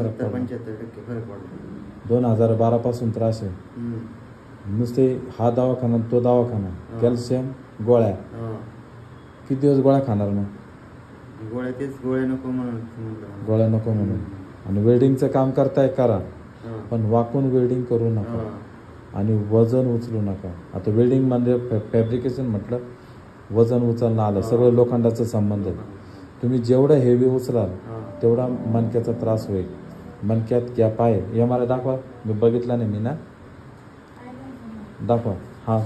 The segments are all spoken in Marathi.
फरक पडला? 75% फरक पडला. 2012 पासून त्रास आहे. नुसते हा दवाखाना तो दवाखाना, कॅल्शियम गोळ्या. किती दिवस गोळ्या खाणार मग? गोळ्या नको म्हणून. गोळ्या नको म्हणून. आणि वेल्डिंगचं काम करताय करा, पण वाकून वेल्डिंग करू नका आणि वजन उचलू नका. आता वेल्डिंग म्हणजे फॅब्रिकेशन म्हटलं वजन उचलणं आलं, सगळं लोखंडाचा संबंध आहे. तुम्ही जेवढं हेवी उचलाल तेवढा मणक्याचा त्रास होईल. मणक्यात गॅप आहे. MRI दाखवा, मी बघितला नाही मी ना. दाखवा. हा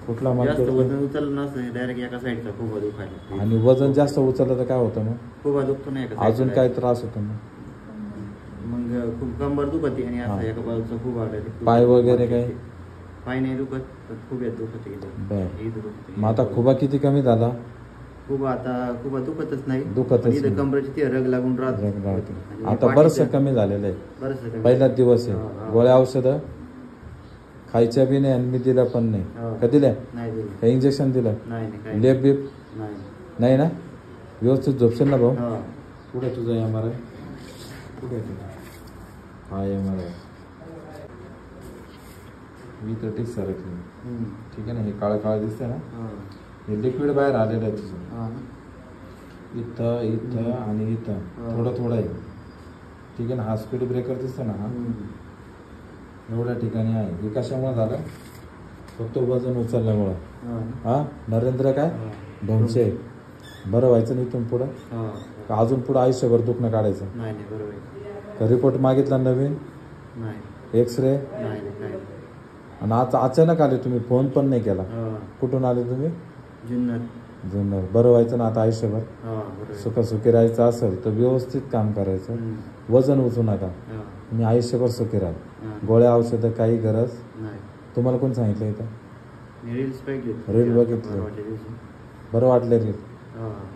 कुठला जास्त वजन उचललं नसतं डायरेक्ट एका साईडचा खूप दुखायला. आणि वजन जास्त उचललं तर काय होतं मग? खूप दुखतो नाही. अजून काय त्रास होतो मग? खूप कंबर दुखते आणि असं एका बाजूचं खूप आलं. पाय वगैरे काय? पाय नाही दुखत, खूप दुखते. मग आता खुबा किती कमी झाला? खूप दुखतच नाही. दुखतच कमरेची ती रग लागून राहते. आता बरंचसं कमी झालेलं आहे. पहिलाच दिवस आहे. गोळ्या औषधं खायच्या बी नाही आणि मी दिल्या पण नाही. का दिल्या? काही इंजेक्शन दिलं? लेप बीप नाही ना? व्यवस्थित झोपशील ना भाऊ? कुठे तुझा MRI? कुठे आहे तुझा? हा MRI मी तर ठीक सर ठीक आहे ना. हे काळं काळं दिसतंय ना, हे लिक्विड बाहेर आलेलं आहे तुझं. इथं इथं आणि इथं थोडं थोडं आहे. ठीक आहे ना. हा स्पीड ब्रेकर दिसतं ना, हा एवढ्या ठिकाणी आहे. हे कशामुळे झालं? फक्त वजन उचलल्यामुळं. हा नरेंद्र काय ढोंगसे. बरं व्हायचं नाही इथून पुढं? का अजून पुढं आयुष्यभर दुखणं काढायचं? का रिपोर्ट मागितला नवीन? एक्सरे? आणि आज अचानक आले तुम्ही, फोन पण नाही केला. कुठून आले तुम्ही? जुन्नर. बरं व्हायचं ना आता आयुष्यभर? सुखी राहायचं असेल तर व्यवस्थित काम करायचं, वजन उचलू नका. मी आयुष्यभर सुखी राहा. गोळ्या औषधं काही गरज. तुम्हाला कोण सांगितलं इथं? रील बघितलं, बरं वाटलं रील.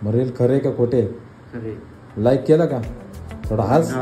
मग रील खरे का खोटे? लाईक केलं का? थोडा हाच.